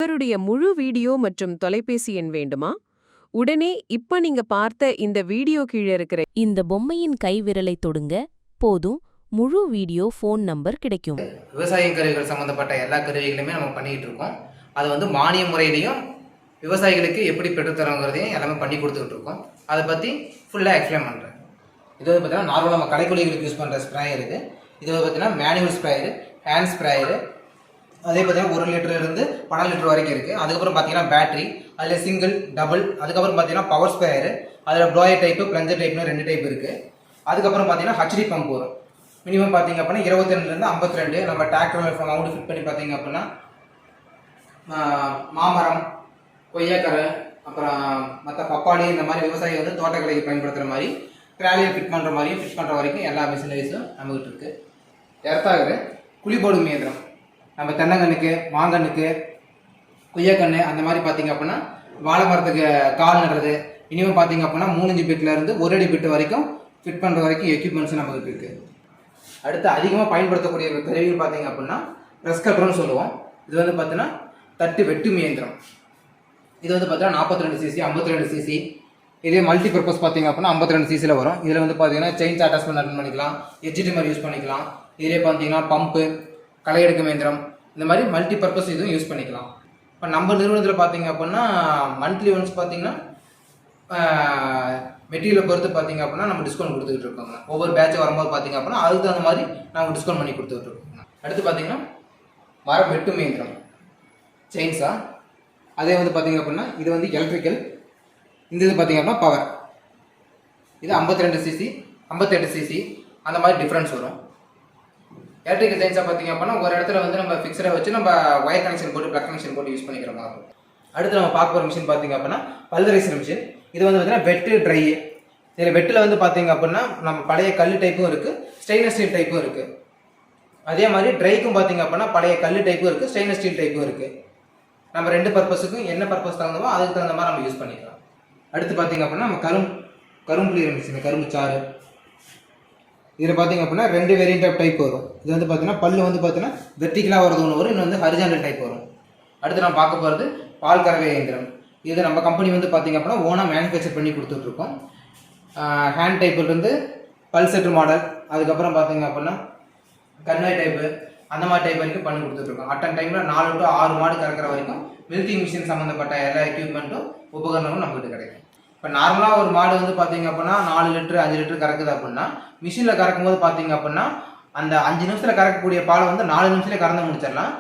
இவருடைய முழு வீடியோ மற்றும் தொலைபேசி எண் வேண்டுமா? உடனே இப்ப நீங்க பார்த்த இந்த வீடியோ கீழே இருக்கிற இந்த பொம்மையின் கைவிரலை தொடுங்க போதும் முழு வீடியோ ஃபோன் நம்பர் கிடைக்கும். விவசாய கருவிகள் சம்மந்தப்பட்ட எல்லா கருவிகளுமே நம்ம பண்ணிக்கிட்டு இருக்கோம். அது வந்து மானிய முறையிலையும் விவசாயிகளுக்கு எப்படி பெற்றுத்தரோங்கிறதையும் எல்லாமே பண்ணி கொடுத்துக்கிட்டு இருக்கோம். அதை பற்றி ஃபுல்லாக எக்ஸ்பிளைன் பண்ணுறேன். இது வந்து பார்த்தீங்கன்னா நார்மலாக நம்ம களைக்கொல்லிகளுக்கு யூஸ் பண்ணுற ஸ்ப்ரேயர் இது வந்து பார்த்தீங்கன்னா மேனுவல் ஸ்ப்ரேயரு, ஹேண்ட் ஸ்ப்ரேயரு, அதே பார்த்தீங்கன்னா 1 லிட்டர்லேருந்து 12 லிட்டர் வரைக்கும் இருக்குது. அதுக்கப்புறம் பார்த்தீங்கன்னா பேட்டரி, அதில் சிங்கிள், டபுள், அதுக்கப்புறம் பார்த்தீங்கன்னா பவர் ஸ்ப்ரேயரு, அதில் ப்ளோயர் டைப்பு, பிளஞ்சர் டைப்னு 2 டைப் இருக்குது. அதுக்கப்புறம் பார்த்தீங்கன்னா ஹச்டி பம்ப் வரும். மினிமம் பார்த்தீங்க அப்படின்னா 22லேருந்து 52. நம்ம டிராக்டர் மவுண்ட் ஃபிட் பண்ணி பார்த்தீங்க அப்படின்னா மாமரம், கொய்யாக்கரை, அப்புறம் மற்ற பப்பாளி, இந்த மாதிரி விவசாயி வந்து தோட்டக்கலைக்கு பயன்படுத்துகிற மாதிரி ட்ராலியை ஃபிட் பண்ணுற மாதிரியும் ஃபிட் பண்ணுற வரைக்கும் எல்லா மிஷினரிஸும் நம்மகிட்ட இருக்குது. எர்த்தாகரு குழி போடும் இயந்திரம், நம்ம தென்னங்கன்னுக்கு, மாங்கன்னுக்கு, கொய்யாக்கன்று அந்த மாதிரி பார்த்தீங்க அப்படின்னா வாழை மரத்துக்கு கால் நடுறது, மினிமம் பார்த்தீங்க அப்படின்னா 3 பிட்லேருந்து 1 அடி பிட்டு வரைக்கும் ஃபிட் பண்ணுற வரைக்கும் எக்யூப்மெண்ட்ஸ் நம்மகிட்ட இருக்குது. அடுத்து அதிகமாக பயன்படுத்தக்கூடிய கருவிகள் பார்த்தீங்க அப்படின்னா ப்ரெஸ் கட்டர்னு சொல்லுவோம். இது வந்து பார்த்தீங்கன்னா தட்டு வெட்டும் இயந்திரம். இது வந்து பார்த்தீங்கன்னா 42 சிசி, 52 சிசி. இதே மல்டி பர்பஸ் பார்த்தீங்க அப்படின்னா 52 சிசியில் வரும். இதில் வந்து பார்த்தீங்கன்னா செயின் அட்டாச்மெண்ட் அட்டன் பண்ணிக்கலாம், எட்ஜ் டிமர் யூஸ் பண்ணிக்கலாம். இதிலே பார்த்தீங்கன்னா பம்பு, களை எடுக்கும் இயந்திரம், இந்த மாதிரி மல்டி பர்பஸ் இதுவும் யூஸ் பண்ணிக்கலாம். இப்போ நம்ம நிறுவனத்தில் பார்த்தீங்க அப்படின்னா மந்த்லி ஒன்ஸ் பார்த்தீங்கன்னா மெட்டீரியலை பொறுத்து பார்த்தீங்க அப்படின்னா நம்ம டிஸ்கவுண்ட் கொடுத்துக்கிட்டு இருக்கோங்க. ஒவ்வொரு பேட்ச் வரும்போது பார்த்தீங்க அப்படின்னா அதுக்கு தகுந்த மாதிரி நாங்கள் டிஸ்கவுண்ட் பண்ணி கொடுத்துக்கிட்டு இருக்கோங்க. அடுத்து பார்த்தீங்கன்னா மரம் வெட்டும் இயந்திரம், செயின்ஸா. அதே வந்து பார்த்தீங்க அப்படின்னா இது வந்து எலக்ட்ரிக்கல், இந்த இது பார்த்தீங்க அப்படின்னா பவர். இது 52 சிசி, 58 சிசி, அந்த மாதிரி டிஃப்ரென்ஸ் வரும். எலக்ட்ரிக்கல் செயின்ஸாக பார்த்தீங்க அப்படின்னா ஒரு இடத்துல வந்து நம்ம ஃபிக்ஸடாக வச்சு நம்ம ஒயர் கனெக்ஷன் போட்டு ப்ளக் கனெக்ஷன் போட்டு யூஸ் பண்ணிக்கிற மாதிரி இருக்கும். அடுத்து நம்ம பார்க்க போகிற மிஷின் பார்த்தீங்க அப்படின்னா பல்வரைசர் மிஷின். இது வந்து பார்த்தீங்கன்னா வெட்டு, ட்ரை. இதில் வெட்டில் வந்து பார்த்தீங்க அப்படின்னா நம்ம பழைய கல் டைப்பும் இருக்குது, ஸ்டெயின்லெஸ் ஸ்டீல் டைப்பும் இருக்குது. அதே மாதிரி ட்ரைக்கும் பார்த்தீங்க அப்படின்னா பழைய கல் டைப்பும் இருக்குது, ஸ்டெயின்லெஸ் ஸ்டீல் டைப்பும் இருக்குது. நம்ம 2 பர்பஸுக்கும் என்ன பர்பஸ் தகுந்தமோ அதுக்கு தகுந்த மாதிரி நம்ம யூஸ் பண்ணிக்கலாம். அடுத்து பார்த்தீங்க அப்படின்னா நம்ம கரும்புளியர் மிஷின், கரும்பு சாறு. இதில் பார்த்தீங்க அப்படின்னா 2 வேரியன்ட் ஆஃப் டைப் வரும். இது வந்து பார்த்தீங்கன்னா பல்லு வந்து பார்த்தீங்கன்னா வெர்டிகலாக வரது ஒன்று வரும், இன்னும் வந்து ஹரிஜாண்டல் டைப் வரும். அடுத்து நம்ம பார்க்க போகிறது பால் கறவை இயந்திரம். இது நம்ம கம்பெனி வந்து பார்த்தீங்க அப்படின்னா ஓனாக மேனுஃபேக்சர் பண்ணி கொடுத்துட்ருக்கோம். ஹேண்ட் டைப்புலேருந்து பல்செட்டு மாடல், அதுக்கப்புறம் பார்த்தீங்க அப்படின்னா கன்வாய் டைப்பு, அந்த மாதிரி டைப் வரைக்கும் பண்ணி கொடுத்துட்ருக்கோம். அட்டன் டைமில் 4 to 6 மாடு கறக்கிற வரைக்கும் மில்கிங் மிஷின் சம்மந்தப்பட்ட எல்லா எக்யூப்மெண்ட்டும் உபகரணமும் நம்மகிட்ட கிடைக்கும். இப்போ நார்மலாக ஒரு மாடு வந்து பார்த்தீங்க அப்படின்னா 4 லிட்டரு 5 லிட்டரு கறக்குது அப்படின்னா மிஷினில் கறக்கும் போது பார்த்தீங்க அப்படின்னா அந்த 5 நிமிஷத்தில் கறக்கக்கூடிய பாலை வந்து 4 நிமிஷத்துல கறந்து முடிச்சிடலாம்.